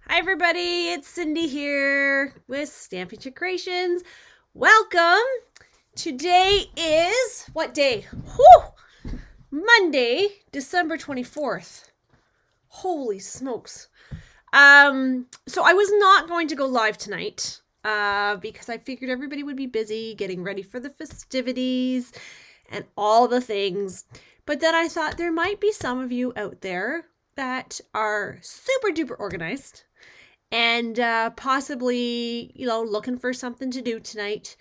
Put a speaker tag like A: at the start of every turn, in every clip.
A: Hi everybody, it's Cindy here with Stampin' Chick Creations. Welcome. Today is what day? Whew! Monday, December 24th. Holy smokes. So I was not going to go live tonight because I figured everybody would be busy getting ready for the festivities and all the things. But then I thought there might be some of you out there that are super duper organized and possibly, looking for something to do tonight.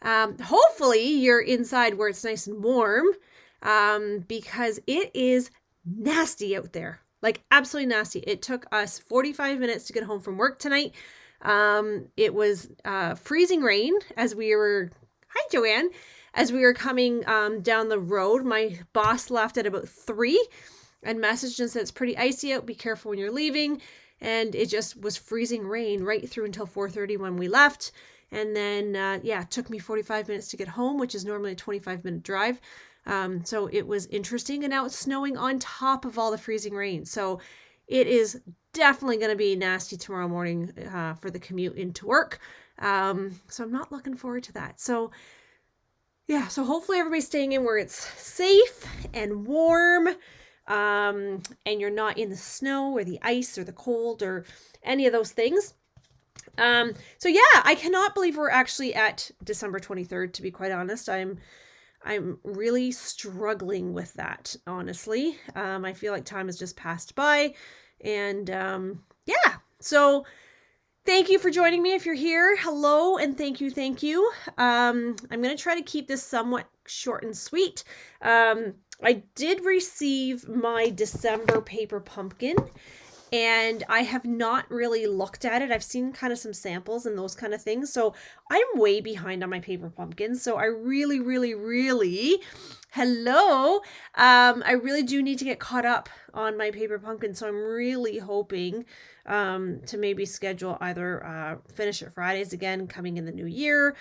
A: Hopefully you're inside where it's nice and warm because it is nasty out there. Like absolutely nasty. It took us 45 minutes to get home from work tonight. It was freezing rain as we were, hi Joanne, as we were coming down the road. My boss left at about 3 and messaged and said it's pretty icy out. Be careful when you're leaving. And it just was freezing rain right through until 4:30 when we left. And then, it took me 45 minutes to get home, which is normally a 25-minute drive. So it was interesting. And now it's snowing on top of all the freezing rain. So it is definitely going to be nasty tomorrow morning for the commute into work. So I'm not looking forward to that. So so hopefully everybody's staying in where it's safe and warm. And you're not in the snow or the ice or the cold or any of those things. I cannot believe we're actually at December 23rd, to be quite honest. I'm really struggling with that, honestly. I feel like time has just passed by. And so thank you for joining me if you're here. Hello, and thank you. I'm going to try to keep this somewhat short and sweet. I did receive my December paper pumpkin, and I have not really looked at it. I've seen kind of some samples and those kind of things. So I'm way behind on my paper pumpkins. So I really, I really do need to get caught up on my paper pumpkin. So I'm really hoping to maybe schedule either Finish It Fridays again coming in the new year,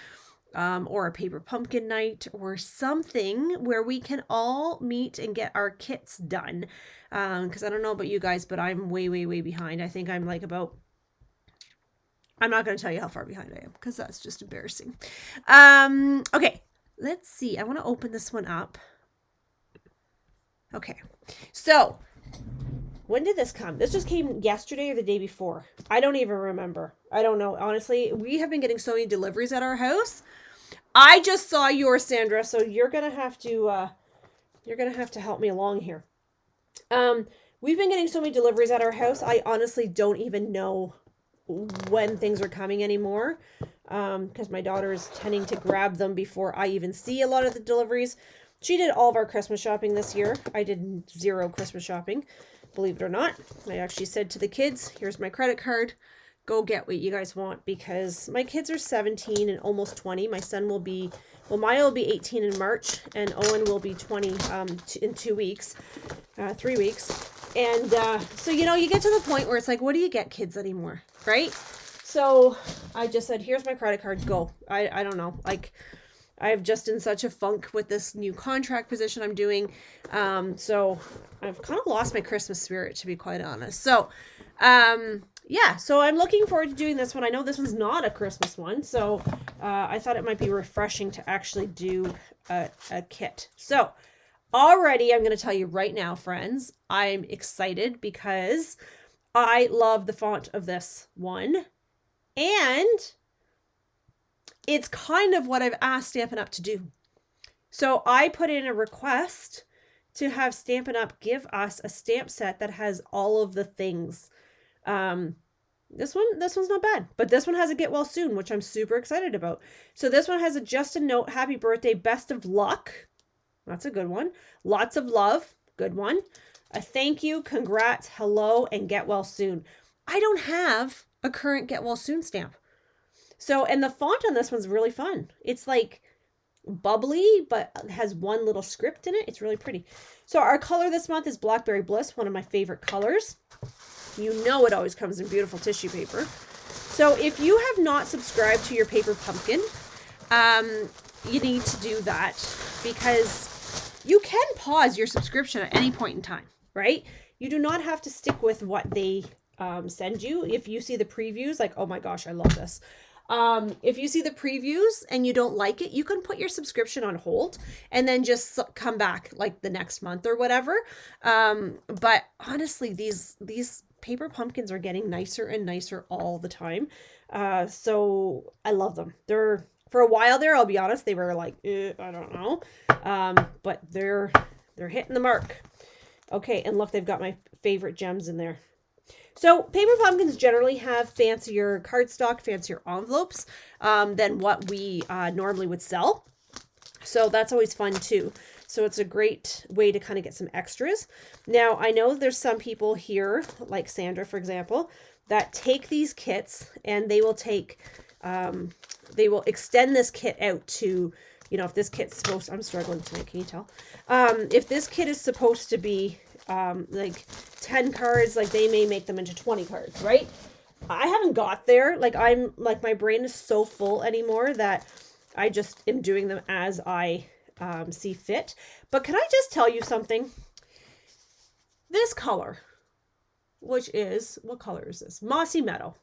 A: or a paper pumpkin night or something where we can all meet and get our kits done. Because I don't know about you guys, but I'm way behind. I think I'm like I'm not going to tell you how far behind I am because that's just embarrassing. Okay, let's see. I want to open this one up. Okay, so when did this come? This just came yesterday or the day before. I don't even remember. I don't know. Honestly, we have been getting so many deliveries at our house. I just saw yours, Sandra, so you're gonna have to help me along here. We've been getting so many deliveries at our house. I honestly don't even know when things are coming anymore. Because my daughter is tending to grab them before I even see a lot of the deliveries. She did all of our Christmas shopping this year. I did 0 Christmas shopping, believe it or not. I actually said to the kids, here's my credit card. Go get what you guys want, because my kids are 17 and almost 20. My son will be, Maya will be 18 in March, and Owen will be 20 in 2 weeks, 3 weeks. And so, you get to the point where it's like, what do you get kids anymore, right? So I just said, here's my credit card, go. I don't know, like, I've just in such a funk with this new contract position I'm doing. So I've kind of lost my Christmas spirit, to be quite honest. So, so I'm looking forward to doing this one. I know this one's not a Christmas one, so I thought it might be refreshing to actually do a kit. So already I'm going to tell you right now, friends, I'm excited because I love the font of this one. And it's kind of what I've asked Stampin' Up! To do. So I put in a request to have Stampin' Up! Give us a stamp set that has all of the things. This one's not bad, but this one has a get well soon, which I'm super excited about. So this one has a just a note, happy birthday, best of luck. That's a good one. Lots of love. Good one. A thank you, congrats, hello, and get well soon. I don't have a current get well soon stamp. So, and the font on this one's really fun. It's like bubbly, but has one little script in it. It's really pretty. So our color this month is Blackberry Bliss, one of my favorite colors. You know it always comes in beautiful tissue paper. So if you have not subscribed to your paper pumpkin, you need to do that, because you can pause your subscription at any point in time, right? You do not have to stick with what they send you. If you see the previews, like, oh my gosh, I love this. If you see the previews and you don't like it, you can put your subscription on hold and then just come back like the next month or whatever. But honestly, these paper pumpkins are getting nicer and nicer all the time. So I love them. They're, for a while there, I'll be honest, they were like, I don't know. But they're hitting the mark. Okay, and look, they've got my favorite gems in there. So paper pumpkins generally have fancier cardstock, fancier envelopes than what we normally would sell. So that's always fun too. So it's a great way to kind of get some extras. Now, I know there's some people here, like Sandra, for example, that take these kits and they will take, they will extend this kit out to, you know, if this kit's supposed to, I'm struggling tonight, can you tell? If this kit is supposed to be like 10 cards, like they may make them into 20 cards, right? I haven't got there. Like I'm like, my brain is so full anymore that I just am doing them as I see fit. But can I just tell you something? This color, which is, what color is this? Mossy Meadow.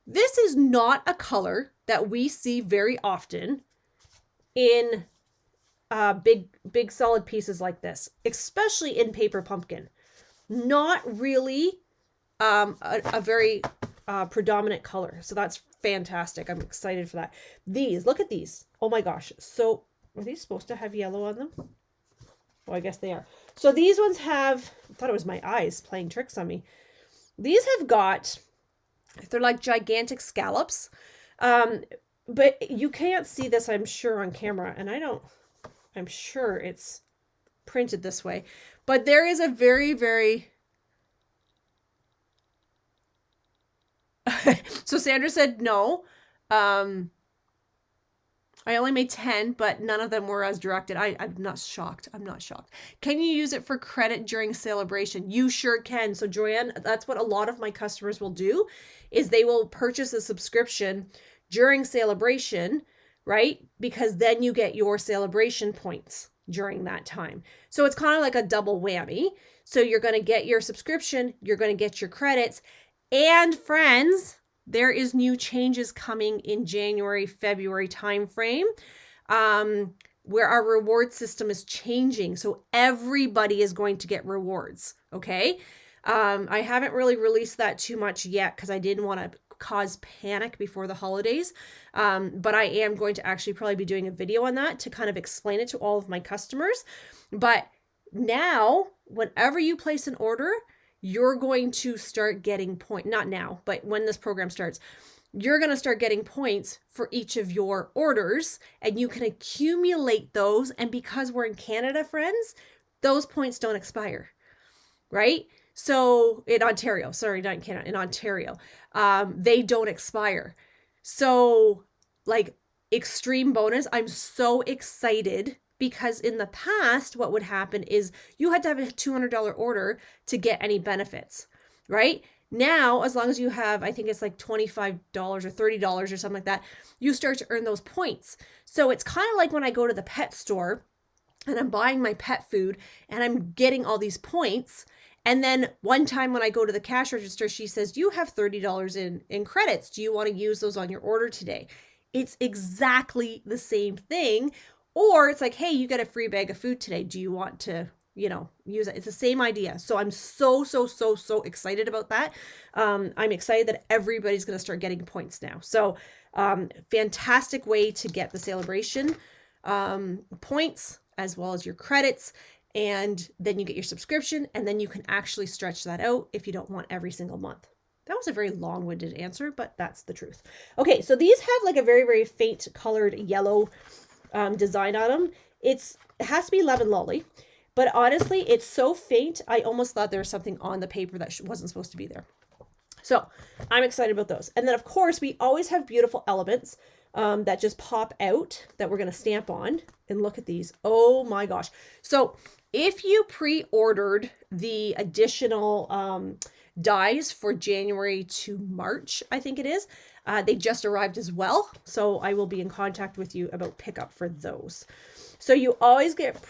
A: This is not a color that we see very often in big solid pieces like this, especially in paper pumpkin. Not really a very predominant color. So that's fantastic. I'm excited for that. These, look at these. Oh my gosh. So are these supposed to have yellow on them? Oh, I guess they are. So these ones have, I thought it was my eyes playing tricks on me. These have got, they're like gigantic scallops. But you can't see this, I'm sure, on camera. And I'm sure it's printed this way. But there is a very, very... So Sandra said no. I only made 10, but none of them were as directed. I'm not shocked. I'm not shocked. Can you use it for credit during celebration? You sure can. So Joanne, that's what a lot of my customers will do, is they will purchase a subscription during celebration, right? Because then you get your celebration points during that time. So it's kind of like a double whammy. So you're going to get your subscription, you're going to get your credits, and friends, there is new changes coming in January, February timeframe, where our reward system is changing. So everybody is going to get rewards. Okay. I haven't really released that too much yet because I didn't want to cause panic before the holidays. But I am going to actually probably be doing a video on that to kind of explain it to all of my customers. But now, whenever you place an order, you're going to start getting points. Not now, but when this program starts, you're going to start getting points for each of your orders, and you can accumulate those. And because we're in Canada, friends, those points don't expire, right? So in Ontario, sorry, not in Canada, in Ontario, they don't expire. So like extreme bonus, I'm so excited. Because in the past, what would happen is you had to have a $200 order to get any benefits, right? Now, as long as you have, I think it's like $25 or $30 or something like that, you start to earn those points. So it's kind of like when I go to the pet store and I'm buying my pet food and I'm getting all these points. And then one time when I go to the cash register, she says, you have $30 in credits. Do you want to use those on your order today? It's exactly the same thing. Or it's like, hey, you get a free bag of food today. Do you want to, you know, use it? It's the same idea. So I'm so excited about that. I'm excited that everybody's going to start getting points now. So fantastic way to get the celebration points as well as your credits. And then you get your subscription, and then you can actually stretch that out if you don't want every single month. That was a very long-winded answer, but that's the truth. Okay, so these have like a very, very faint colored yellow design on them. It has to be Lemon Lolly, but honestly, it's so faint, I almost thought there was something on the paper that wasn't supposed to be there. So I'm excited about those. And then of course, we always have beautiful elements that just pop out that we're going to stamp on. And look at these. Oh my gosh. So if you pre-ordered the additional dies for January to March, I think it is, they just arrived as well. So I will be in contact with you about pickup for those. So you always get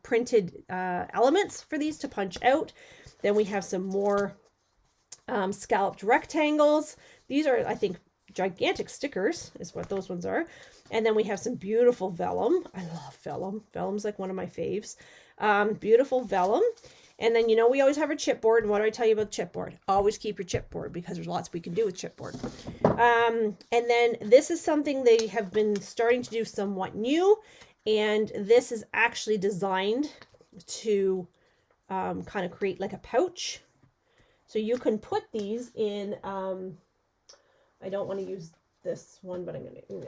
A: printed elements for these to punch out. Then we have some more scalloped rectangles. These are, I think, gigantic stickers is what those ones are. And then we have some beautiful vellum. I love vellum. Vellum's like one of my faves. Beautiful vellum. And then, you know, we always have our chipboard. And what do I tell you about chipboard? Always keep your chipboard because there's lots we can do with chipboard. And then this is something they have been starting to do somewhat new. And this is actually designed to kind of create like a pouch. So you can put these in, I don't want to use this one, but I'm going to,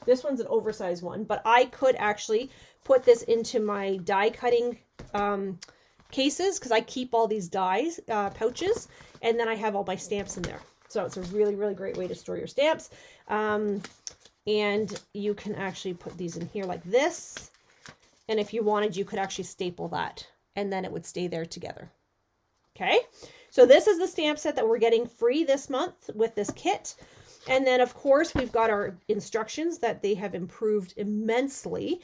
A: this one's an oversized one, but I could actually put this into my die cutting cases because I keep all these dies, pouches, and then I have all my stamps in there. So it's a really, really great way to store your stamps. And you can actually put these in here like this. And if you wanted, you could actually staple that and then it would stay there together. Okay. So this is the stamp set that we're getting free this month with this kit. And then of course we've got our instructions that they have improved immensely.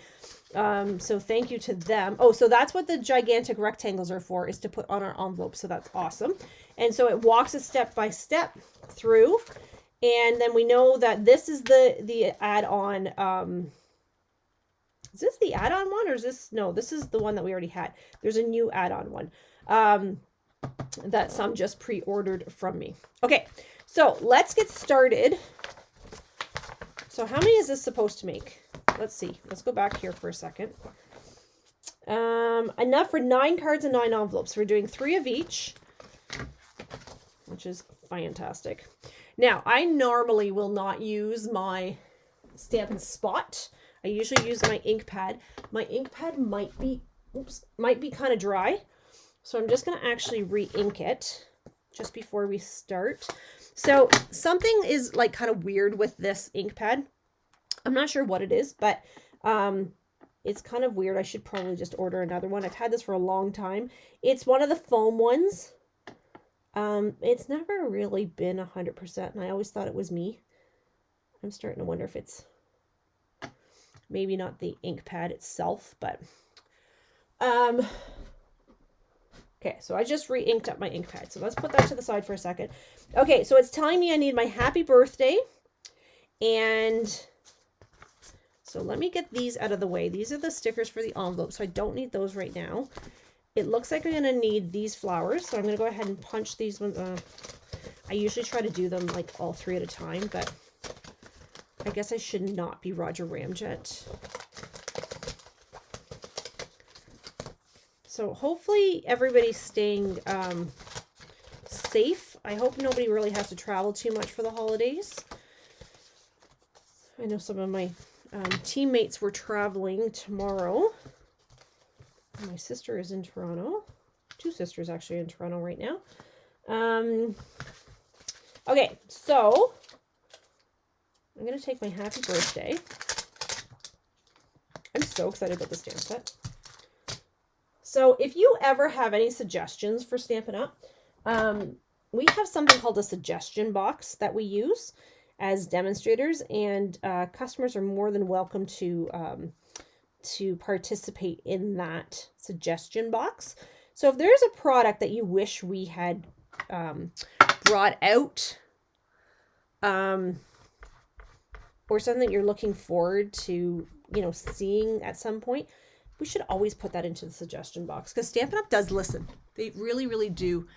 A: So thank you to them. Oh, so that's what the gigantic rectangles are for, is to put on our envelope. So that's awesome. And so it walks us step by step through. And then we know that this is the add-on. Is this the add-on one or is this? No, this is the one that we already had. There's a new add-on one that some just pre-ordered from me. Okay, so let's get started. So how many is this supposed to make? Let's see. Let's go back here for a second. Enough for 9 cards and 9 envelopes. We're doing 3 of each, which is fantastic. Now, I normally will not use my Stampin' Spot. I usually use my ink pad. My ink pad might be kind of dry. So I'm just going to actually re-ink it just before we start. So something is like kind of weird with this ink pad. I'm not sure what it is, but it's kind of weird. I should probably just order another one. I've had this for a long time. It's one of the foam ones. It's never really been 100%, and I always thought it was me. I'm starting to wonder if it's maybe not the ink pad itself, but okay, so I just re-inked up my ink pad. So let's put that to the side for a second. Okay, so it's telling me I need my happy birthday. And so let me get these out of the way. These are the stickers for the envelope, so I don't need those right now. It looks like I'm going to need these flowers, so I'm going to go ahead and punch these ones. I usually try to do them like all 3 at a time, but I guess I should not be Roger Ramjet. So hopefully everybody's staying safe. I hope nobody really has to travel too much for the holidays. I know some of my teammates were traveling tomorrow. My sister is in Toronto. 2 sisters actually in Toronto right now. Okay, so I'm going to take my happy birthday. I'm so excited about the stamp set. So if you ever have any suggestions for Stampin' Up, we have something called a suggestion box that we use as demonstrators, and customers are more than welcome to participate in that suggestion box. So if there's a product that you wish we had brought out, or something you're looking forward to, seeing at some point, we should always put that into the suggestion box, because Stampin' Up! Does listen. They really, really do.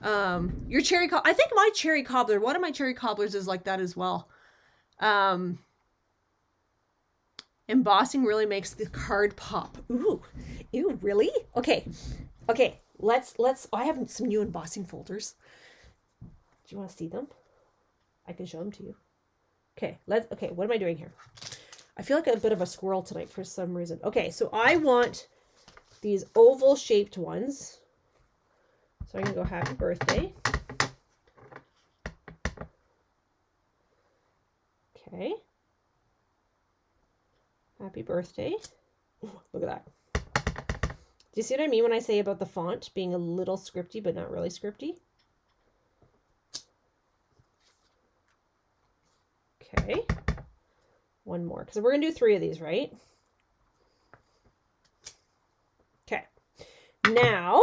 A: Your cherry I think my cherry cobbler, one of my cherry cobblers is like that as well. Embossing really makes the card pop. Ooh, really? Okay. Let's. I have some new embossing folders. Do you want to see them? I can show them to you. Okay. What am I doing here? I feel like a bit of a squirrel tonight for some reason. Okay, so I want these oval shaped ones. So I'm going to go happy birthday. Okay. Happy birthday. Ooh, look at that. Do you see what I mean when I say about the font being a little scripty, but not really scripty? Okay. One more, because we're going to do 3 of these, right? Now,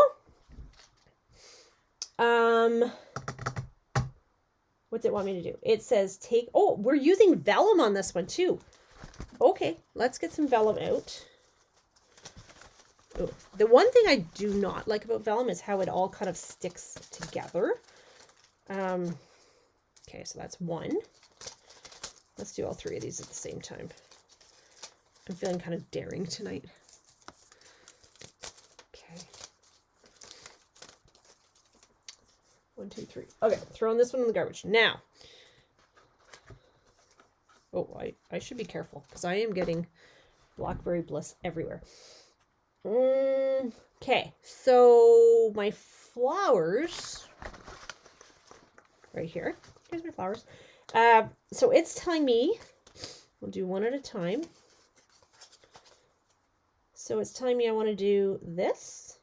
A: what's it want me to do? It says we're using vellum on this one too. Okay, let's get some vellum out. Ooh. The one thing I do not like about vellum is how it all kind of sticks together. Okay, so that's one. Let's do all three of these at the same time. I'm feeling kind of daring tonight. Okay. 1, 2, 3. Okay, throwing this one in the garbage. Now. Oh, I should be careful because I am getting Blackberry Bliss everywhere. Okay, so my flowers right here. Here's my flowers. So it's telling me, we'll do one at a time. So it's telling me I want to do this,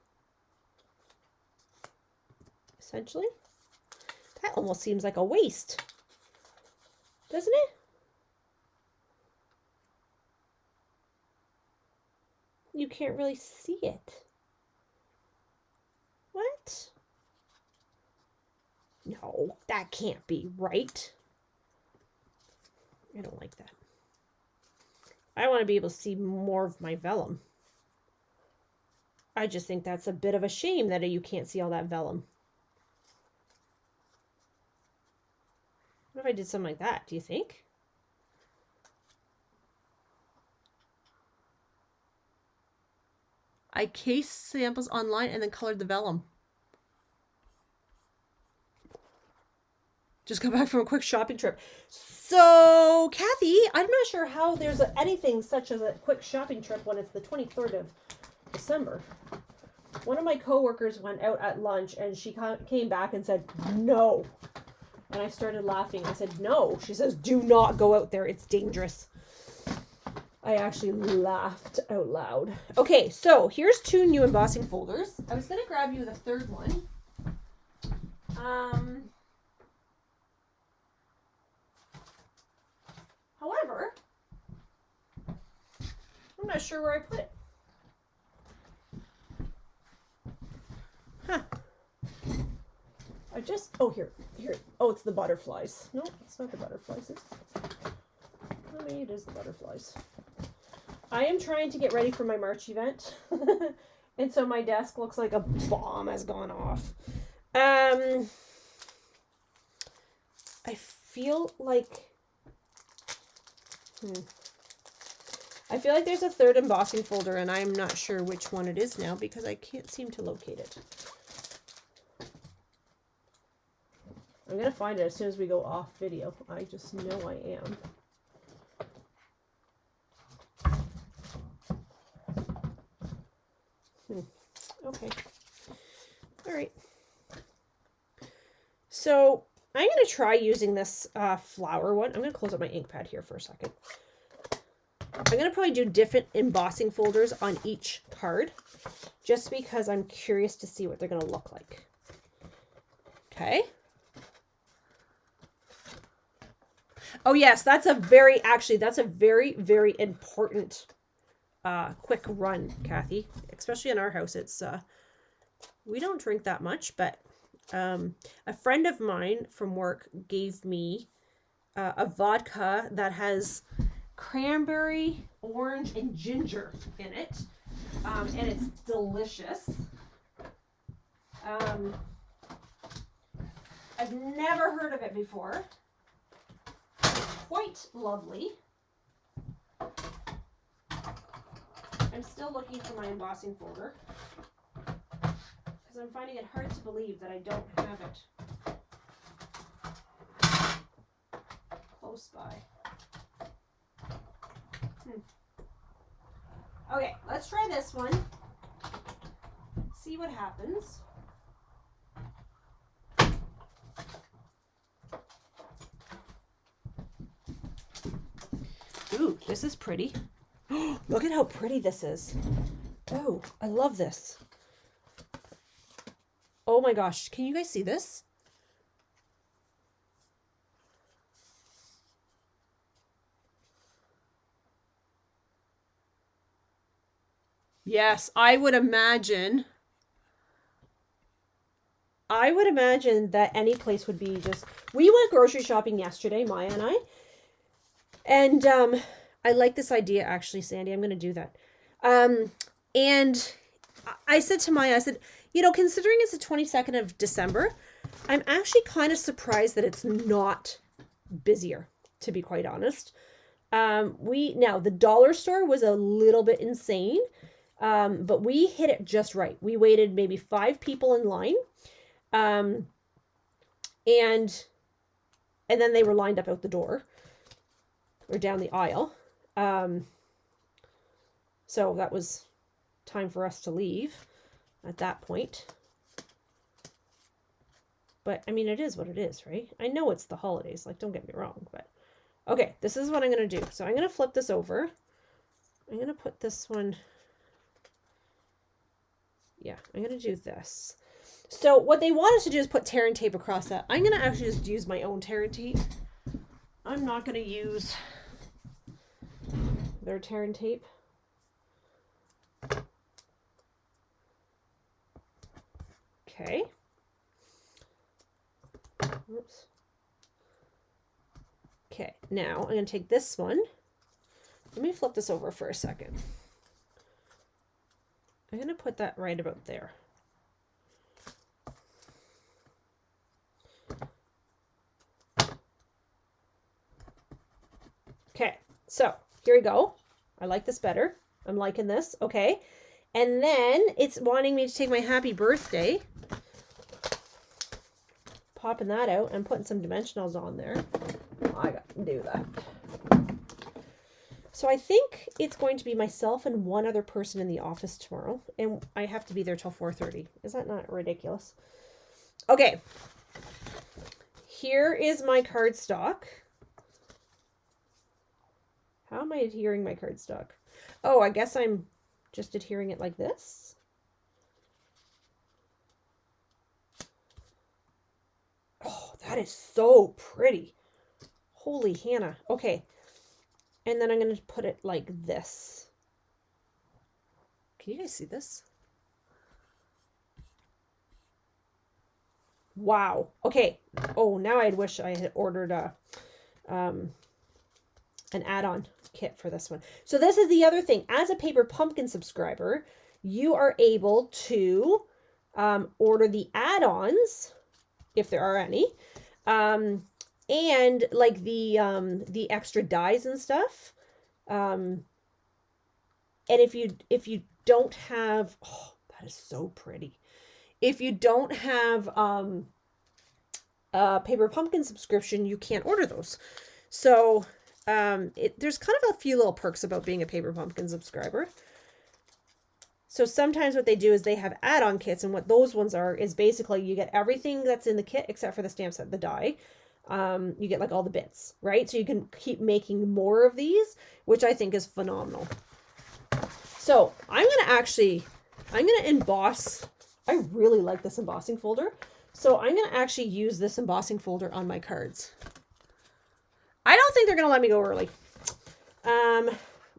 A: essentially. That almost seems like a waste, doesn't it? You can't really see it. What? No, that can't be right. I don't like that. I want to be able to see more of my vellum. I just think that's a bit of a shame that you can't see all that vellum. What if I did something like that, do you think? I cased samples online and then colored the vellum. Just got back from a quick shopping trip. So, Kathy, I'm not sure how there's anything such as a quick shopping trip when it's the 23rd of December. One of my coworkers went out at lunch and she came back and said, no. And I started laughing. I said, no. She says, do not go out there. It's dangerous. I actually laughed out loud. Okay, so here's 2 new embossing folders. I was going to grab you the third one. However, I'm not sure where I put it. Huh. Here. Oh, it's the butterflies. No, it's not the butterflies. Oh, maybe it is the butterflies. I am trying to get ready for my March event. And so my desk looks like a bomb has gone off. I feel like... I feel like there's a third embossing folder and I'm not sure which one it is now because I can't seem to locate it. I'm going to find it as soon as we go off video. I just know I am. Okay. All right. So I'm going to try using this flower one. I'm going to close up my ink pad here for a second. I'm going to probably do different embossing folders on each card just because I'm curious to see what they're going to look like. Okay. Oh yes, that's a very, very important quick run, Kathy. Especially in our house, it's we don't drink that much, but a friend of mine from work gave me a vodka that has cranberry, orange, and ginger in it, and it's delicious. I've never heard of it before. Quite lovely. I'm still looking for my embossing folder because I'm finding it hard to believe that I don't have it close by. Okay, let's try this one. See what happens. Ooh, this is pretty. Look at how pretty this is. Oh, I love this. Oh my gosh, can you guys see this? Yes, I would imagine I would imagine that any place would be just, we went grocery shopping yesterday, Maya and I. And I like this idea actually, Sandy. I'm going to do that. And I said to Maya, I said, you know, considering it's the 22nd of December, I'm actually kind of surprised that it's not busier, to be quite honest. Now the dollar store was a little bit insane, but we hit it just right. We waited maybe 5 people in line, and then they were lined up out the door or down the aisle. So that was time for us to leave at that point. But I mean, it is what it is, right? I know it's the holidays, like, don't get me wrong, but okay, this is what I'm going to do. So I'm going to flip this over. I'm going to put this one, yeah, I'm going to do this. So what they want us to do is put tear and tape across that. I'm going to actually just use my own tear and tape. I'm not going to use their tear and tape. Okay. Oops. Okay, now I'm going to take this one. Let me flip this over for a second. I'm going to put that right about there. Okay, so here we go. I like this better. I'm liking this. Okay. And then it's wanting me to take my happy birthday, popping that out and putting some dimensionals on there. I got to do that. So I think it's going to be myself and one other person in the office tomorrow, and I have to be there till 4:30. Is that not ridiculous? Okay. Here is my cardstock. How am I adhering my cardstock? Oh, I guess I'm just adhering it like this. Oh, that is so pretty. Holy Hannah. Okay. And then I'm going to put it like this. Can you guys see this? Wow. Okay. Oh, now I wish I had ordered an add-on kit for this one. So this is the other thing. As a Paper Pumpkin subscriber, you are able to order the add-ons, if there are any, and like the extra dies and stuff. And if you don't have, oh, that is so pretty. If you don't have a Paper Pumpkin subscription, you can't order those. So there's kind of a few little perks about being a Paper Pumpkin subscriber. So sometimes what they do is they have add-on kits, and what those ones are is basically you get everything that's in the kit except for the stamp set, the die. You get like all the bits, right? So you can keep making more of these, which I think is phenomenal. So I'm going to emboss. I really like this embossing folder. So I'm going to actually use this embossing folder on my cards. I don't think they're going to let me go early.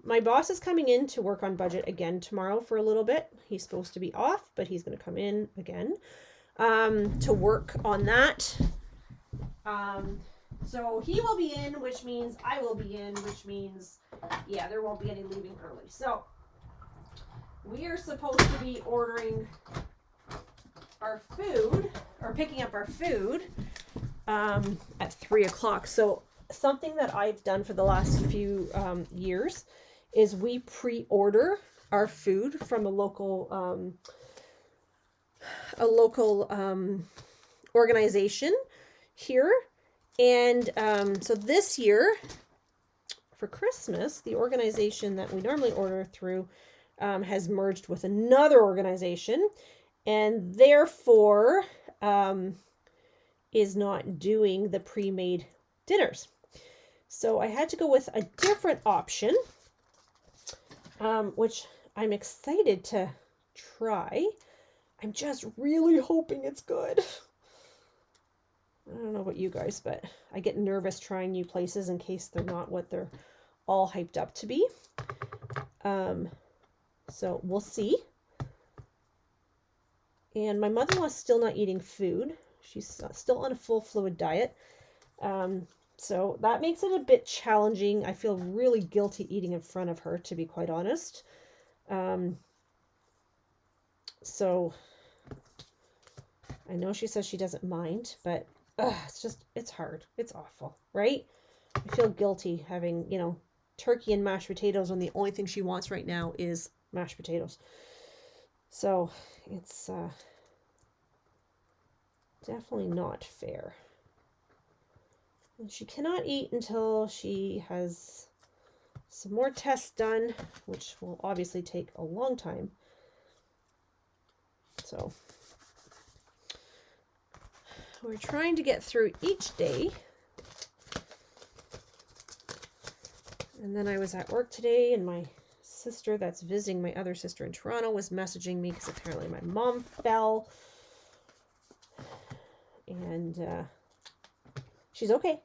A: My boss is coming in to work on budget again tomorrow for a little bit. He's supposed to be off, but he's going to come in again to work on that. So he will be in, which means I will be in, which means, yeah, there won't be any leaving early. So we are supposed to be ordering our food, or picking up our food at 3 o'clock. So something that I've done for the last few years is we pre-order our food from a local organization here. And so this year for Christmas, the organization that we normally order through has merged with another organization, and therefore is not doing the pre-made dinners. So I had to go with a different option, which I'm excited to try. I'm just really hoping it's good. I don't know about you guys, but I get nervous trying new places in case they're not what they're all hyped up to be. So we'll see. And my mother-in-law's still not eating food. She's still on a full fluid diet. So that makes it a bit challenging. I feel really guilty eating in front of her, to be quite honest. So I know she says she doesn't mind, but it's hard. It's awful, right? I feel guilty having, turkey and mashed potatoes when the only thing she wants right now is mashed potatoes. So it's definitely not fair. And she cannot eat until she has some more tests done, which will obviously take a long time. So we're trying to get through each day. And then I was at work today, and my sister that's visiting my other sister in Toronto was messaging me because apparently my mom fell. And she's okay.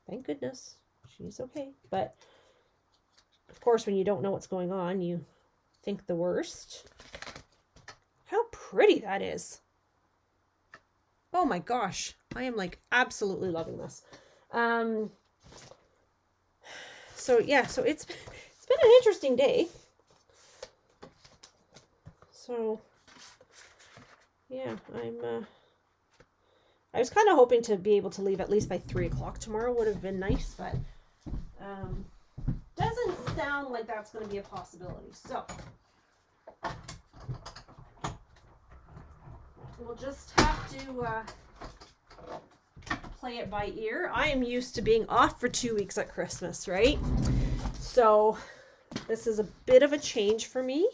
A: Thank goodness. She's okay. But of course, when you don't know what's going on, you think the worst. How pretty that is. Oh my gosh. I am like absolutely loving this. So yeah, so it's been an interesting day. So yeah, I was kind of hoping to be able to leave at least by 3 o'clock tomorrow. Would have been nice, but doesn't sound like that's going to be a possibility. So we'll just have to play it by ear. I am used to being off for 2 weeks at Christmas, right? So this is a bit of a change for me.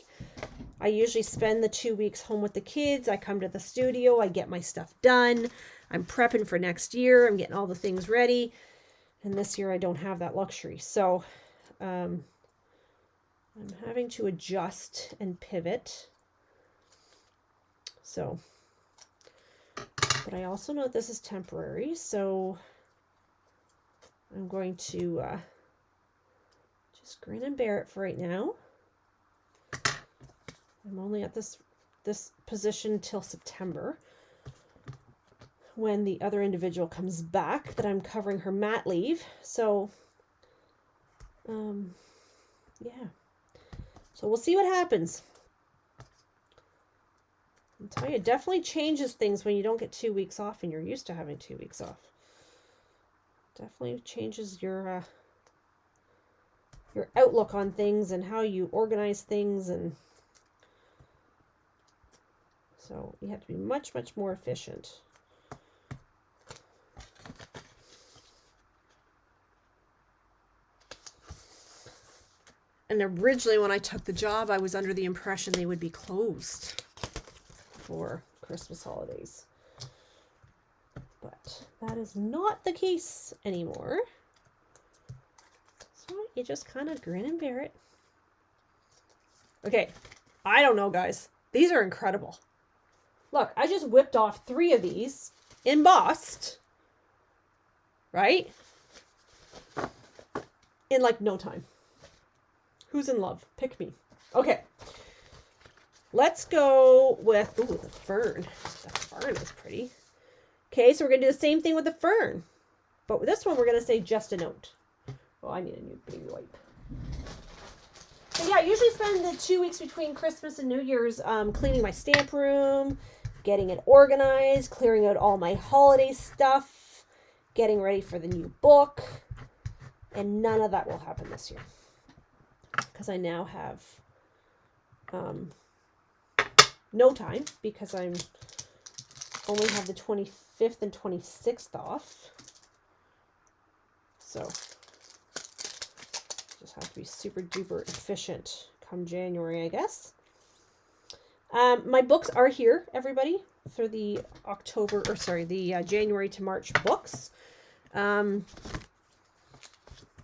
A: I usually spend the 2 weeks home with the kids. I come to the studio. I get my stuff done. I'm prepping for next year. I'm getting all the things ready. And this year I don't have that luxury. So I'm having to adjust and pivot. So, but I also know this is temporary. So I'm going to just grin and bear it for right now. I'm only at this position till September, when the other individual comes back that I'm covering her mat leave. So, yeah. So we'll see what happens. I'll tell you, it definitely changes things when you don't get 2 weeks off and you're used to having 2 weeks off. Definitely changes your outlook on things and how you organize things, and so you have to be much, much more efficient. And originally when I took the job, I was under the impression they would be closed for Christmas holidays. But that is not the case anymore. So you just kind of grin and bear it. Okay, I don't know, guys. These are incredible. Look, I just whipped off 3 of these embossed, right? In like no time. Who's in love? Pick me. Okay. Let's go with, ooh, the fern. The fern is pretty. Okay, so we're going to do the same thing with the fern. But with this one, we're going to say just a note. Oh, I need a new baby wipe. So yeah, I usually spend the 2 weeks between Christmas and New Year's cleaning my stamp room, getting it organized, clearing out all my holiday stuff, getting ready for the new book. And none of that will happen this year, because I now have no time, because I'm only have the 25th and 26th off. So just have to be super duper efficient come January, I guess. My books are here, everybody, for the January to March books.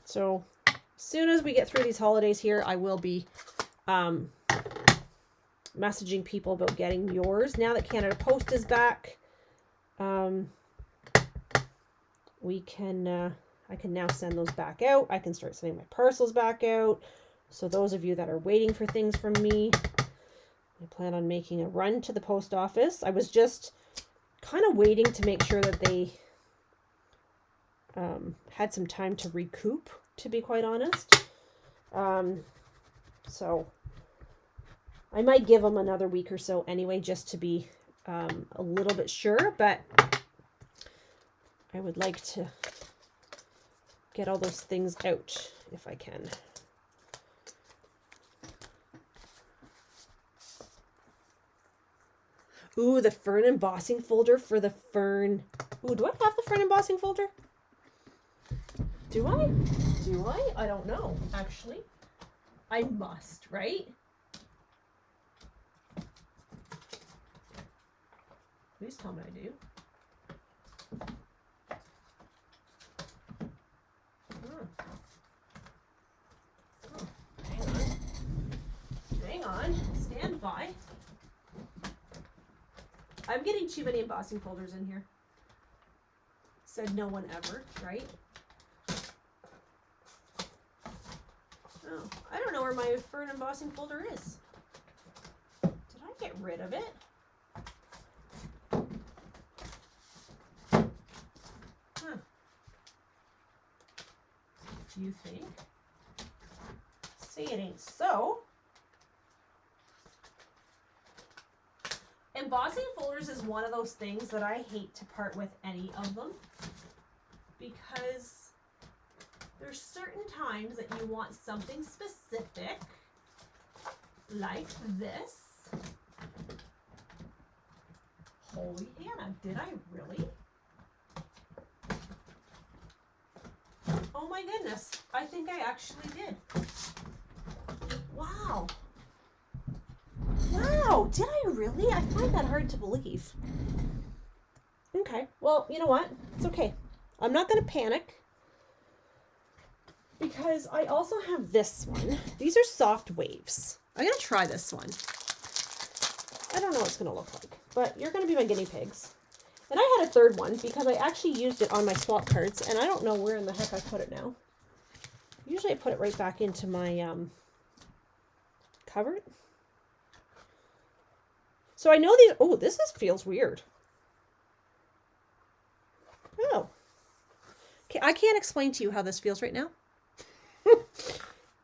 A: So as soon as we get through these holidays here, I will be messaging people about getting yours. Now that Canada Post is back, I can now send those back out. I can start sending my parcels back out. So those of you that are waiting for things from me, I plan on making a run to the post office. I was just kind of waiting to make sure that they had some time to recoup, to be quite honest. So I might give them another week or so anyway, just to be a little bit sure, but I would like to get all those things out if I can. Ooh, the fern embossing folder for the fern. Ooh, do I have the fern embossing folder? Do I? Do I? I don't know, actually. I must, right? Please tell me I do. Hang on. Stand by. I'm getting too many embossing folders in here. Said no one ever, right? Oh, I don't know where my fern embossing folder is. Did I get rid of it? Huh. Do you think? Say it ain't so. Embossing folders is one of those things that I hate to part with any of them, because there's certain times that you want something specific, like this. Holy Hannah, did I really? Oh my goodness, I think I actually did. Wow. Wow, did I really? I find that hard to believe. Okay, well, you know what? It's okay. I'm not going to panic, because I also have this one. These are soft waves. I'm going to try this one. I don't know what it's going to look like, but you're going to be my guinea pigs. And I had a third one because I actually used it on my swap cards, and I don't know where in the heck I put it now. Usually I put it right back into my cupboard. So I know these, oh, this feels weird. Oh. Okay, I can't explain to you how this feels right now.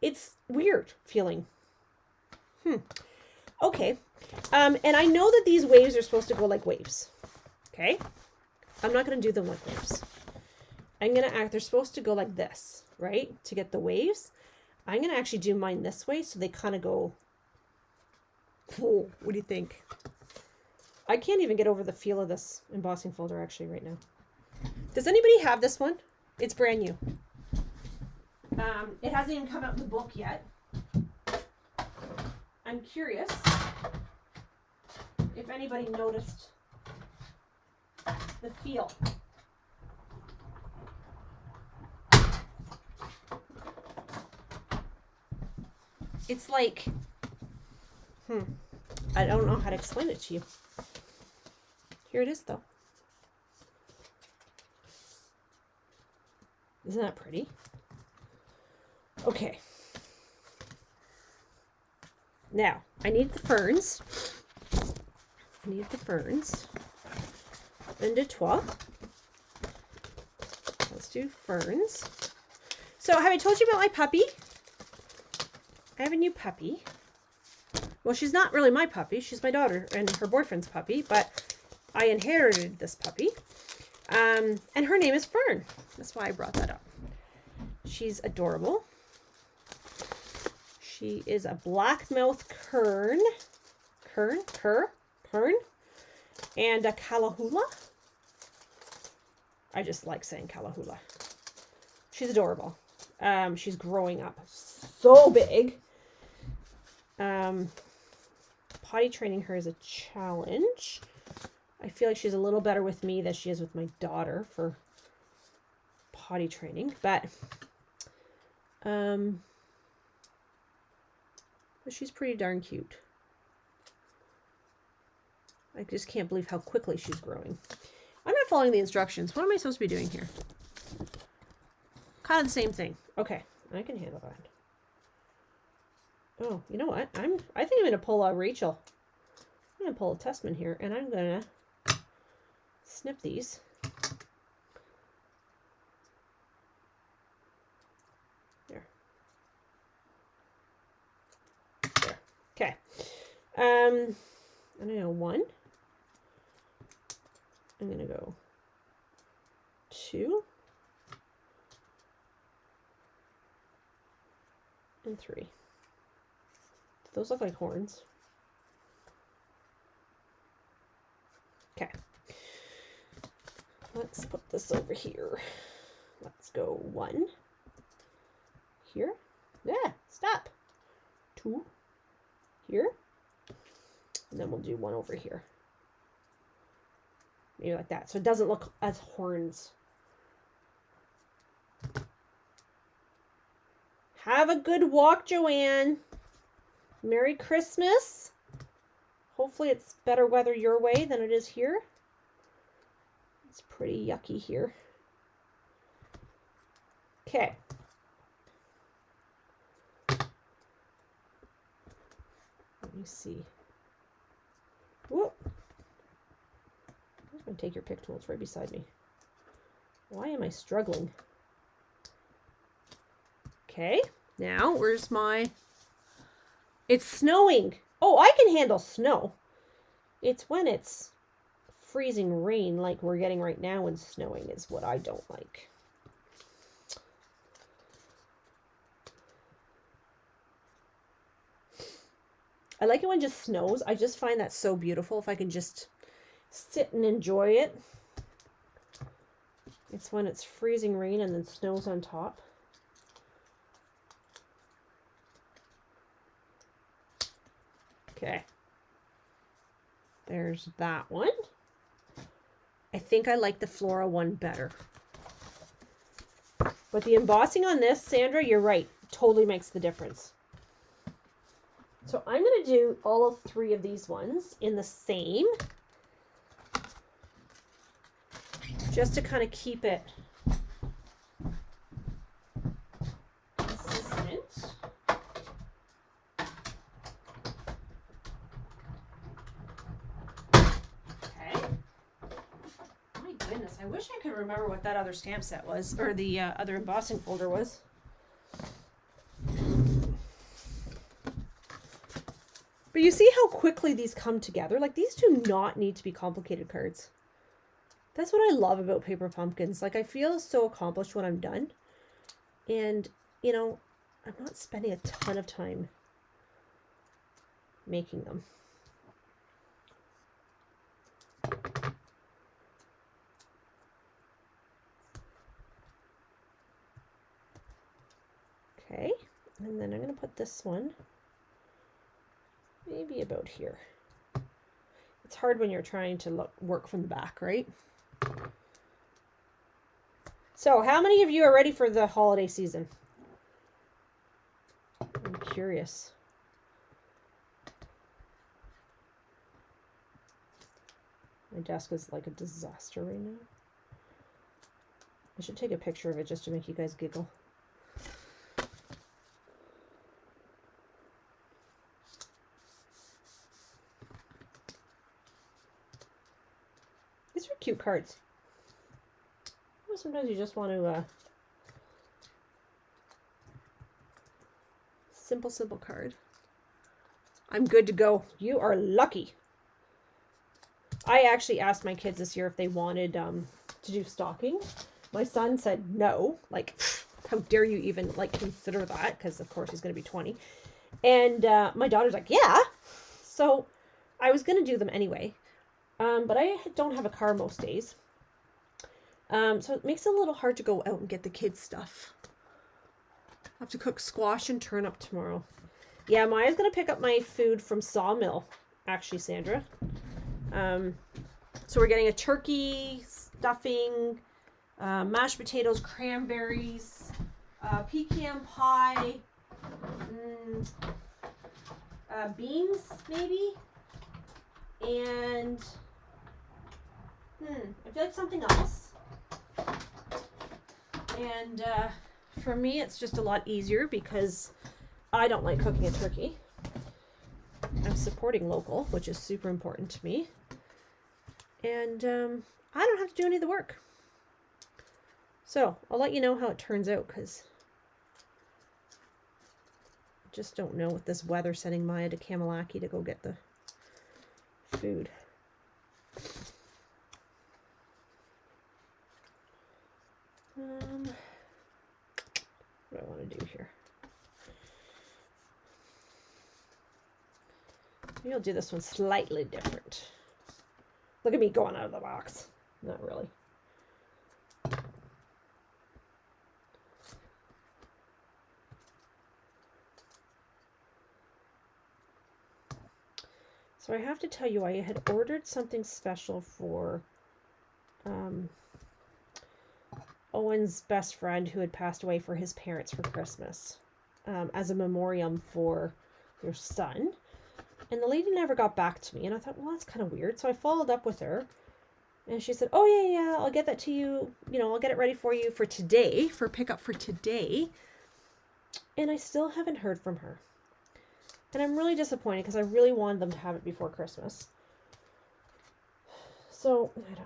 A: It's weird feeling. Okay. And I know that these waves are supposed to go like waves. Okay? I'm not going to do them like waves. I'm going to they're supposed to go like this, right? To get the waves. I'm going to actually do mine this way so they kind of go. Oh, what do you think? I can't even get over the feel of this embossing folder actually right now. Does anybody have this one? It's brand new. It hasn't even come out in the book yet. I'm curious if anybody noticed the feel. It's like, I don't know how to explain it to you. Here it is, though. Isn't that pretty? Okay. Now, I need the ferns. Un, deux, trois. Let's do ferns. So, have I told you about my puppy? I have a new puppy. Well, she's not really my puppy. She's my daughter and her boyfriend's puppy, but I inherited this puppy. And her name is Fern. That's why I brought that up. She's adorable. She is a blackmouth kern, and a Callahoola. I just like saying Callahoola. She's adorable. She's growing up so big. Potty training her is a challenge. I feel like she's a little better with me than she is with my daughter for potty training, but she's pretty darn cute. I just can't believe how quickly she's growing. I'm not following the instructions. What am I supposed to be doing here? Kind of the same thing. Okay, I can handle that. Oh, you know what? I think I'm gonna pull Rachel. going to pull a Testament here, and I'm going to snip these. There. There. Okay. I'm going to go 1. I'm going to go 2. And 3. Those look like horns. Okay. Let's put this over here. Let's go 1. Here. Yeah, stop. 2. Here. And then we'll do 1 over here. Maybe like that. So it doesn't look as horns. Have a good walk, Joanne. Merry Christmas. Hopefully it's better weather your way than it is here. It's pretty yucky here. Okay. Let me see. Whoop. I'm going to take your pick tool. It's right beside me. Why am I struggling? Okay. Now, where's my... It's snowing. Oh, I can handle snow. It's when it's freezing rain like we're getting right now and snowing is what I don't like. I like it when it just snows. I just find that so beautiful if I can just sit and enjoy it. It's when it's freezing rain and then snows on top. Okay. There's that one. I think I like the Flora one better. But the embossing on this, Sandra, you're right. Totally makes the difference. So I'm going to do all of 3 of these ones in the same. Just to kind of keep it consistent. Goodness, I wish I could remember what that other stamp set was, or the other embossing folder was. But you see how quickly these come together? Like, these do not need to be complicated cards. That's what I love about Paper Pumpkins. Like, I feel so accomplished when I'm done. And, you know, I'm not spending a ton of time making them. Okay, and then I'm going to put this one maybe about here. It's hard when you're trying to work from the back, right? So, how many of you are ready for the holiday season? I'm curious. My desk is like a disaster right now. I should take a picture of it just to make you guys giggle. These are cute cards. Sometimes you just want to simple card. I'm good to go. You are lucky. I actually asked my kids this year if they wanted to do stocking. My son said no. Like, how dare you even like consider that? Because of course he's going to be 20. And my daughter's like, yeah. So I was going to do them anyway. But I don't have a car most days. So it makes it a little hard to go out and get the kids' stuff. I have to cook squash and turnip tomorrow. Yeah, Maya's going to pick up my food from Sawmill, actually, Sandra. So we're getting a turkey, stuffing, mashed potatoes, cranberries, pecan pie, beans, maybe, and I feel like something else. And for me, it's just a lot easier because I don't like cooking a turkey. I'm supporting local, which is super important to me. And I don't have to do any of the work. So I'll let you know how it turns out, because I just don't know with this weather sending Maya to Kamalaki to go get the food. What do I want to do here? Maybe I'll do this one slightly different. Look at me going out of the box. Not really. So I have to tell you, I had ordered something special for Owen's best friend who had passed away for his parents for Christmas, as a memoriam for their son. And the lady never got back to me, and I thought, well, that's kind of weird. So I followed up with her, and she said, oh, yeah, I'll get that to you. You know, I'll get it ready for you for today, for pickup for today. And I still haven't heard from her. And I'm really disappointed, because I really wanted them to have it before Christmas. So, I don't know.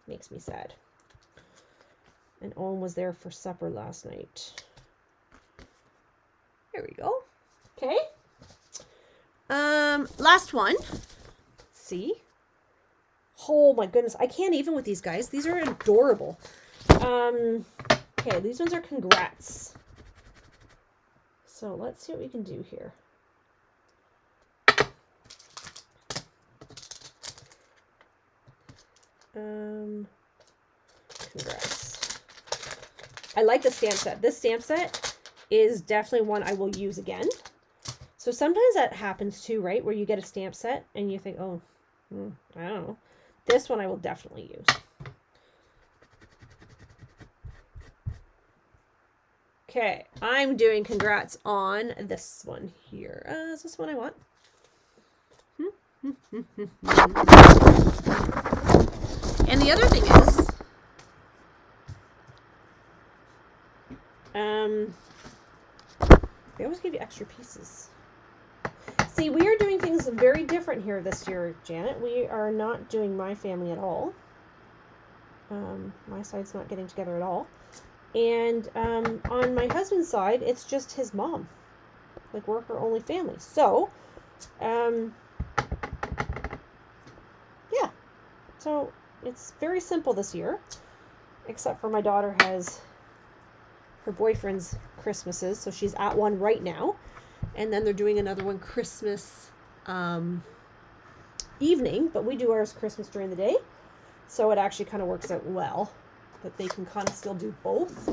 A: Makes me sad. And Owen was there for supper last night. There we go. Okay. Last one. Let's see. Oh my goodness. I can't even with these guys. These are adorable. Okay, these ones are congrats. So let's see what we can do here. Congrats. I like the stamp set. This stamp set is definitely one I will use again. So sometimes that happens too, right? Where you get a stamp set and you think, oh, I don't know. This one I will definitely use. Okay, I'm doing congrats on this one here. Is this one I want? And the other thing is, they always give you extra pieces. See, we are doing things very different here this year, Janet. We are not doing my family at all. My side's not getting together at all. And on my husband's side, it's just his mom. Like, we're her only family. So, yeah. So, it's very simple this year. Except for my daughter has her boyfriend's Christmases. So, she's at one right now. And then they're doing another one Christmas evening. But we do ours Christmas during the day. So, it actually kind of works out well. That they can kind of still do both.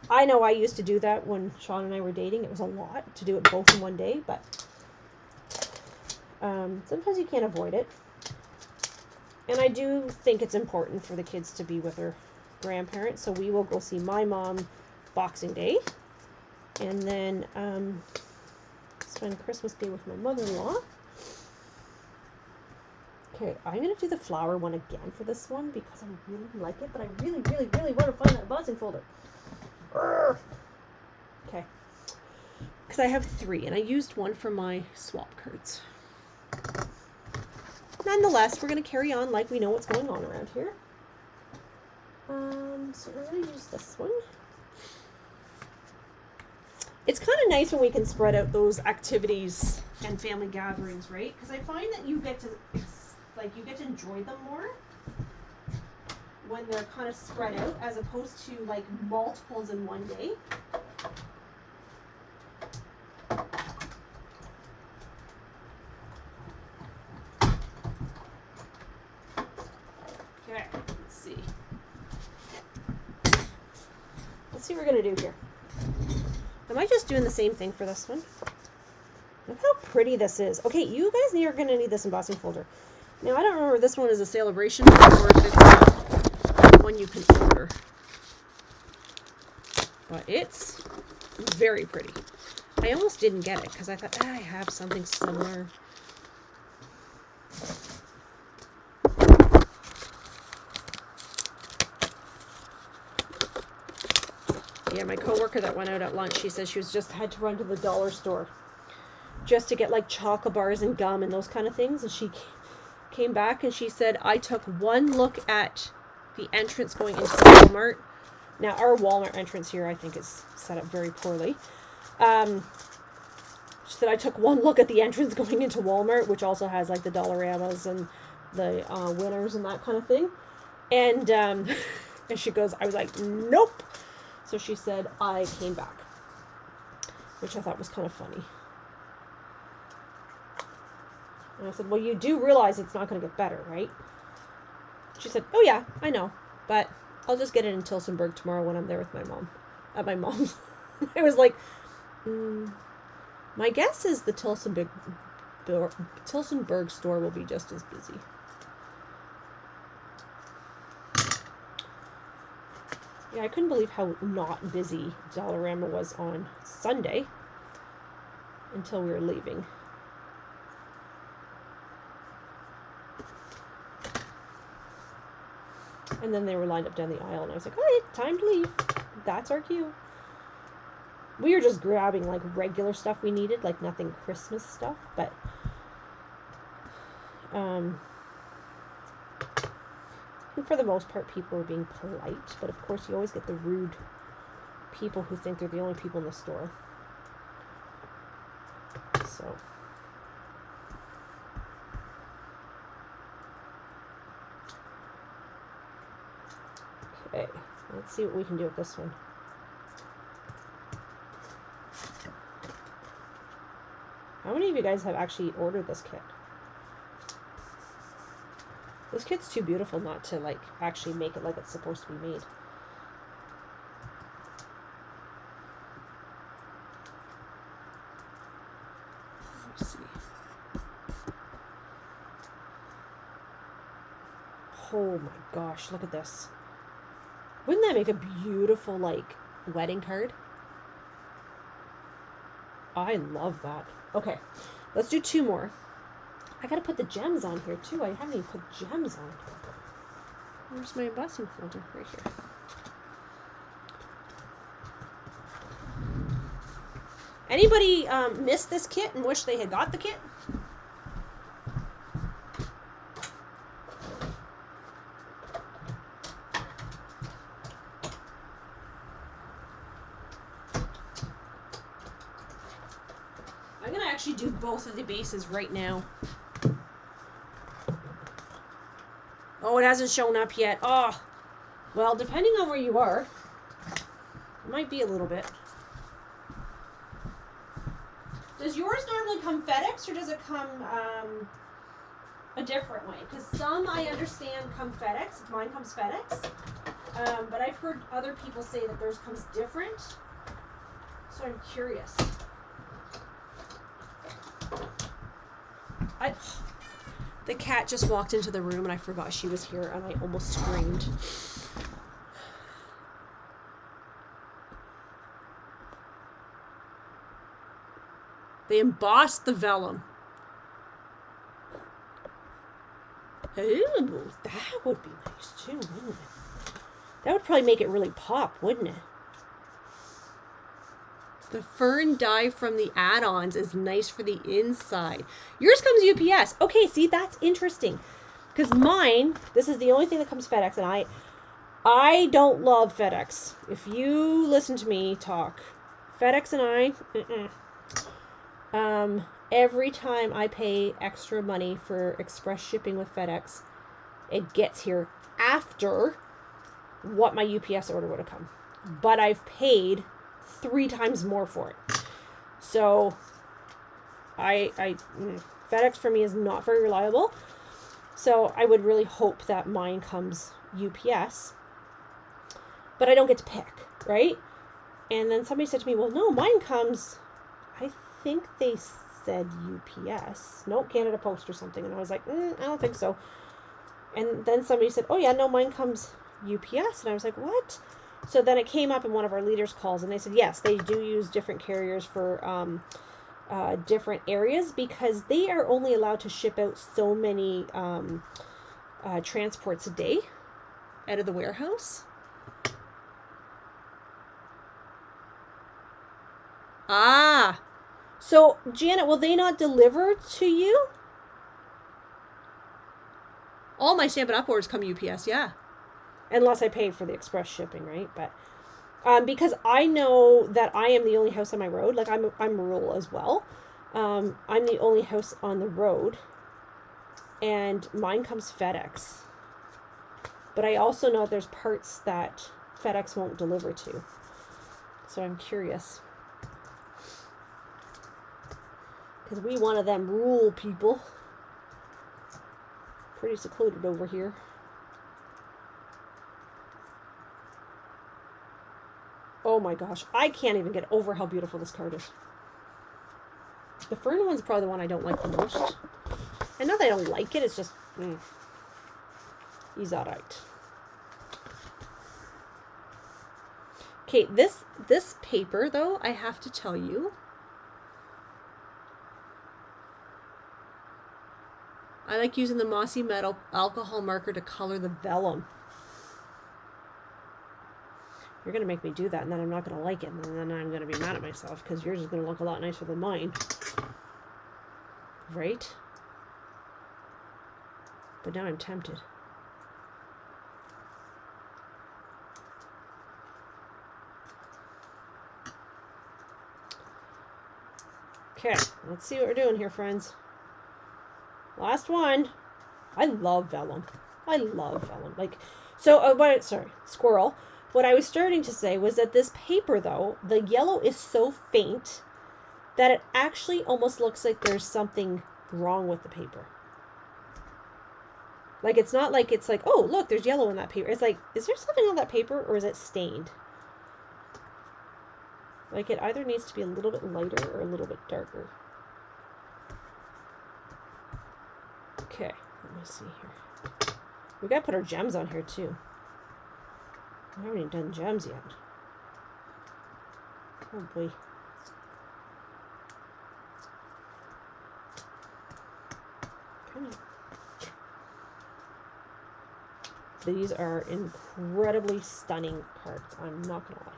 A: I know I used to do that when Sean and I were dating. It was a lot to do it both in one day, but sometimes you can't avoid it. And I do think it's important for the kids to be with their grandparents, so we will go see my mom Boxing Day, and then spend Christmas Day with my mother-in-law. Okay, I'm going to do the flower one again for this one because I really like it, but I really, really, really want to find that embossing folder. Urgh. Okay. Because I have 3, and I used one for my swap cards. Nonetheless, we're going to carry on like we know what's going on around here. So we're going to use this one. It's kind of nice when we can spread out those activities and family gatherings, right? Because I find that you get to enjoy them more when they're kind of spread out as opposed to like multiples in one day. Okay, let's see. Let's see what we're gonna do here. Am I just doing the same thing for this one? Look how pretty this is. Okay, you guys are gonna need this embossing folder. Now, I don't remember if this one is a celebration or if it's one you can order. But it's very pretty. I almost didn't get it because I thought, I have something similar. Yeah, my coworker that went out at lunch, she said she had to run to the dollar store just to get like chocolate bars and gum and those kind of things. And she came back and she said, I took one look at the entrance going into Walmart. Now, our Walmart entrance here, I think, is set up very poorly. She said, I took one look at the entrance going into Walmart, which also has like the Dollaramas and the Winners and that kind of thing. And and she goes, I was like, nope. So she said, I came back, which I thought was kind of funny. And I said, well, you do realize it's not going to get better, right? She said, oh yeah, I know, but I'll just get it in Tillsonburg tomorrow when I'm there with my mom. At my mom's. I was like, my guess is the Tillsonburg store will be just as busy. Yeah, I couldn't believe how not busy Dollarama was on Sunday until we were leaving. And then they were lined up down the aisle, and I was like, oh, it's time to leave. That's our cue. We were just grabbing, like, regular stuff we needed, like, nothing Christmas stuff, but, and for the most part, people were being polite, but of course, you always get the rude people who think they're the only people in the store. So... okay, let's see what we can do with this one. How many of you guys have actually ordered this kit? This kit's too beautiful not to, like, actually make it like it's supposed to be made. Let's see. Oh my gosh, look at this. Wouldn't that make a beautiful, like, wedding card? I love that. Okay, let's do two more. I gotta put the gems on here, too. I haven't even put gems on. Where's my embossing folder? Right here. Anybody miss this kit and wish they had got the kit? Do both of the bases right now. Oh, it hasn't shown up yet. Oh, well, depending on where you are, it might be a little bit. Does yours normally come FedEx or does it come a different way? Because some, I understand, come FedEx. Mine comes FedEx. But I've heard other people say that theirs comes different. So I'm curious. The cat just walked into the room and I forgot she was here and I almost screamed. They embossed the vellum. Ooh, that would be nice too, wouldn't it? That would probably make it really pop, wouldn't it? The fern dye from the add-ons is nice for the inside. Yours comes UPS. Okay, see, that's interesting. Because mine, this is the only thing that comes FedEx, and I don't love FedEx. If you listen to me talk, FedEx and every time I pay extra money for express shipping with FedEx, it gets here after what my UPS order would have come. But I've paid 3 times more for it. So FedEx for me is not very reliable. So I would really hope that mine comes UPS. But I don't get to pick, right? And then somebody said to me, well, no, mine comes, I think they said UPS. No, Canada Post or something. And I was like, I don't think so. And then somebody said, oh yeah, no, mine comes UPS. And I was like, what? So then it came up in one of our leaders' calls, and they said, yes, they do use different carriers for different areas because they are only allowed to ship out so many transports a day out of the warehouse. Ah, So, Janet, will they not deliver to you? All my Stampin' Up! Orders come UPS, yeah. Unless I pay for the express shipping, right? But because I know that I am the only house on my road. Like, I'm rural as well. I'm the only house on the road. And mine comes FedEx. But I also know there's parts that FedEx won't deliver to. So I'm curious. Because we one of them rural people. Pretty secluded over here. Oh my gosh. I can't even get over how beautiful this card is. The fern one's probably the one I don't like the most. And not that I don't like it, it's just... he's alright. Okay, this paper, though, I have to tell you... I like using the Mossy Meadow alcohol marker to color the vellum. You're going to make me do that, and then I'm not going to like it, and then I'm going to be mad at myself, because yours is going to look a lot nicer than mine. Right? But now I'm tempted. Okay, let's see what we're doing here, friends. Last one. I love vellum. I love vellum. Like, so, sorry, squirrel. What I was starting to say was that this paper, though, the yellow is so faint that it actually almost looks like there's something wrong with the paper. Like, it's not like it's like, oh, look, there's yellow in that paper. It's like, is there something on that paper or is it stained? Like, it either needs to be a little bit lighter or a little bit darker. Okay, let me see here. We gotta put our gems on here too. I haven't even done gems yet. Oh boy. These are incredibly stunning cards. I'm not gonna lie.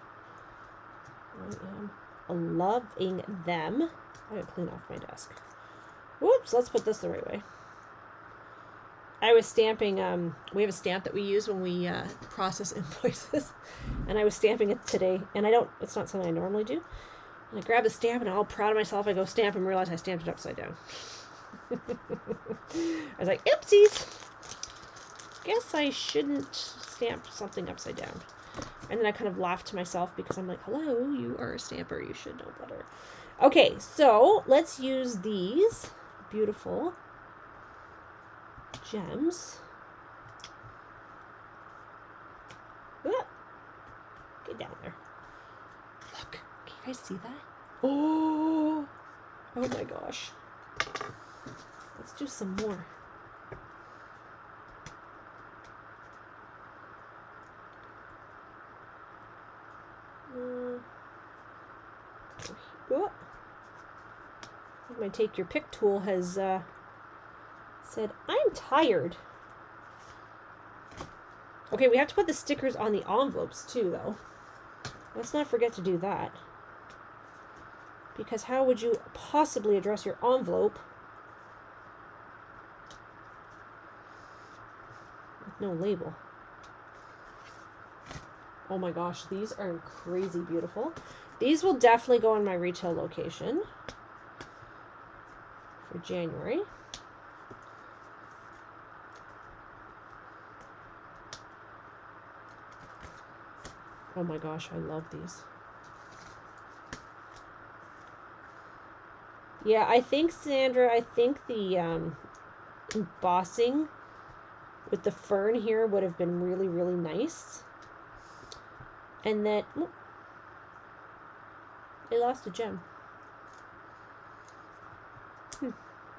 A: I am loving them. I gotta clean off my desk. Whoops, let's put this the right way. I was stamping, we have a stamp that we use when we process invoices, and I was stamping it today, and it's not something I normally do. And I grab the stamp, and I'm all proud of myself. I go stamp and realize I stamped it upside down. I was like, oopsies! Guess I shouldn't stamp something upside down. And then I kind of laughed to myself because I'm like, hello, you are a stamper. You should know better. Okay, so let's use these beautiful gems. Ah, get down there. Look, can you guys see that? Oh my gosh. Let's do some more. My take your pick tool has said, I'm tired. Okay, we have to put the stickers on the envelopes too, though. Let's not forget to do that. Because how would you possibly address your envelope with no label? Oh my gosh, these are crazy beautiful. These will definitely go on my retail location for January. Oh my gosh, I love these. Yeah, I think, Sandra, the embossing with the fern here would have been really, really nice. And then, oh, I lost a gem.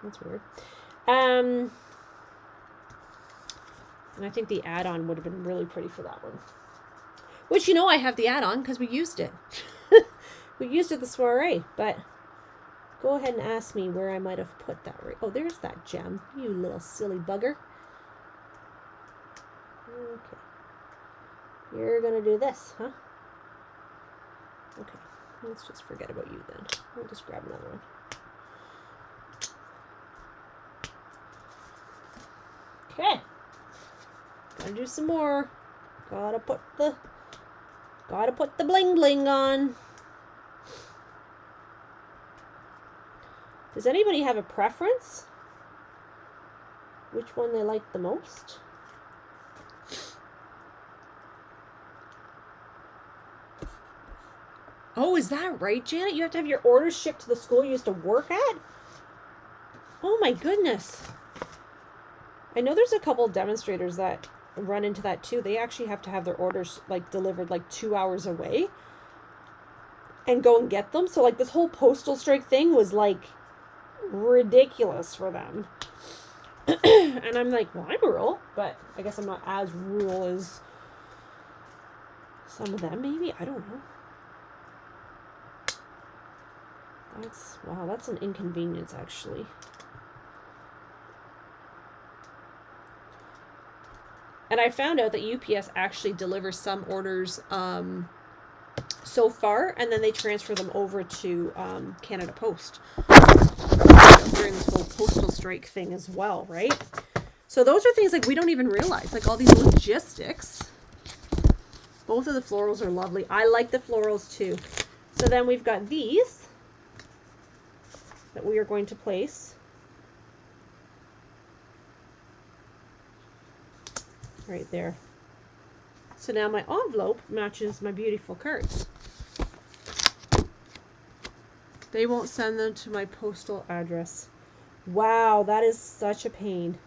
A: That's weird. And I think the add-on would have been really pretty for that one. Which, you know, I have the add-on because we used it. We used it at the soiree, but go ahead and ask me where I might have put that. Oh, there's that gem. You little silly bugger. Okay. You're going to do this, huh? Okay. Let's just forget about you then. We'll just grab another one. Okay. Gotta do some more. Gotta put the bling bling on. Does anybody have a preference? Which one they like the most? Oh, is that right, Janet? You have to have your orders shipped to the school you used to work at? Oh my goodness. I know there's a couple demonstrators that run into that too. They actually have to have their orders like delivered like 2 hours away and go and get them. So like this whole postal strike thing was like ridiculous for them. And I'm like, well, I'm rural, but I guess I'm not as rural as some of them maybe. I don't know. That's an inconvenience actually. And I found out that UPS actually delivers some orders so far, and then they transfer them over to Canada Post during this whole postal strike thing as well, right? So those are things like we don't even realize, like all these logistics. Both of the florals are lovely. I like the florals too. So then we've got these that we are going to place. Right there. So now my envelope matches my beautiful cards. They won't send them to my postal address. Wow, that is such a pain.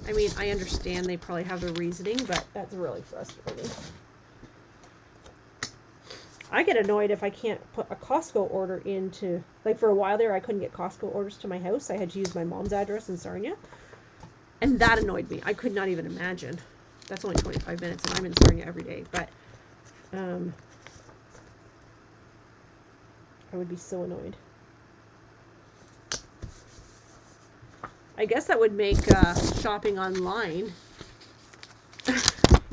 A: I mean, I understand they probably have their reasoning, but that's really frustrating. I get annoyed if I can't put a Costco order into, like for a while there, I couldn't get Costco orders to my house. I had to use my mom's address in Sarnia. And that annoyed me. I could not even imagine. That's only 25 minutes and I'm in Sarnia every day. But I would be so annoyed. I guess that would make shopping online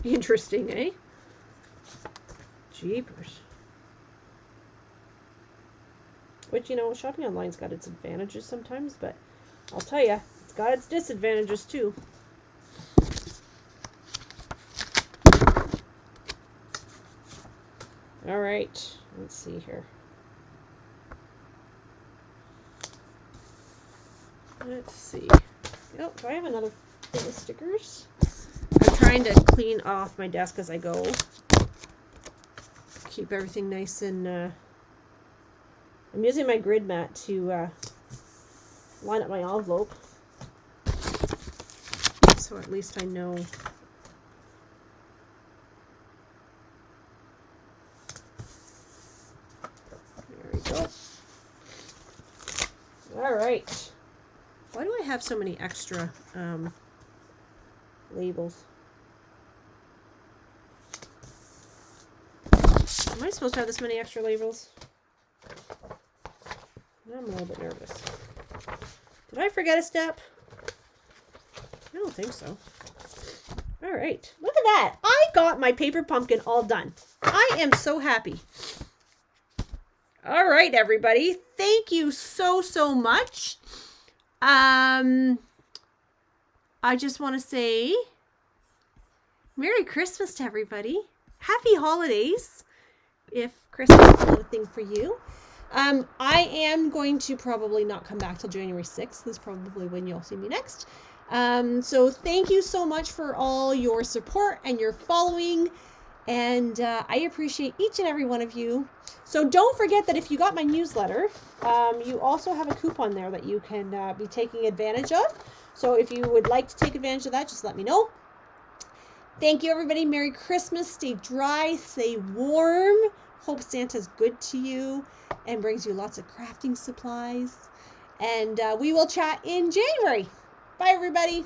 A: interesting, eh? Jeepers. Which, you know, shopping online's got its advantages sometimes, but I'll tell you, it's got its disadvantages too. All right, let's see here. Let's see. Oh, do I have another thing of stickers? I'm trying to clean off my desk as I go. Keep everything nice and I'm using my grid mat to line up my envelope, so at least I know. There we go. All right. Why do I have so many extra labels? Am I supposed to have this many extra labels? I'm a little bit nervous. Did I forget a step? I don't think so. All right. Look at that. I got my paper pumpkin all done. I am so happy. All right, everybody. Thank you so, so much. I just want to say Merry Christmas to everybody. Happy holidays, if Christmas is not a thing for you. I am going to probably not come back till January 6th. This is probably when you'll see me next. So thank you so much for all your support and your following. And I appreciate each and every one of you. So don't forget that if you got my newsletter, you also have a coupon there that you can be taking advantage of. So if you would like to take advantage of that, just let me know. Thank you, everybody. Merry Christmas. Stay dry. Stay warm. Hope Santa's good to you and brings you lots of crafting supplies. And we will chat in January. Bye, everybody.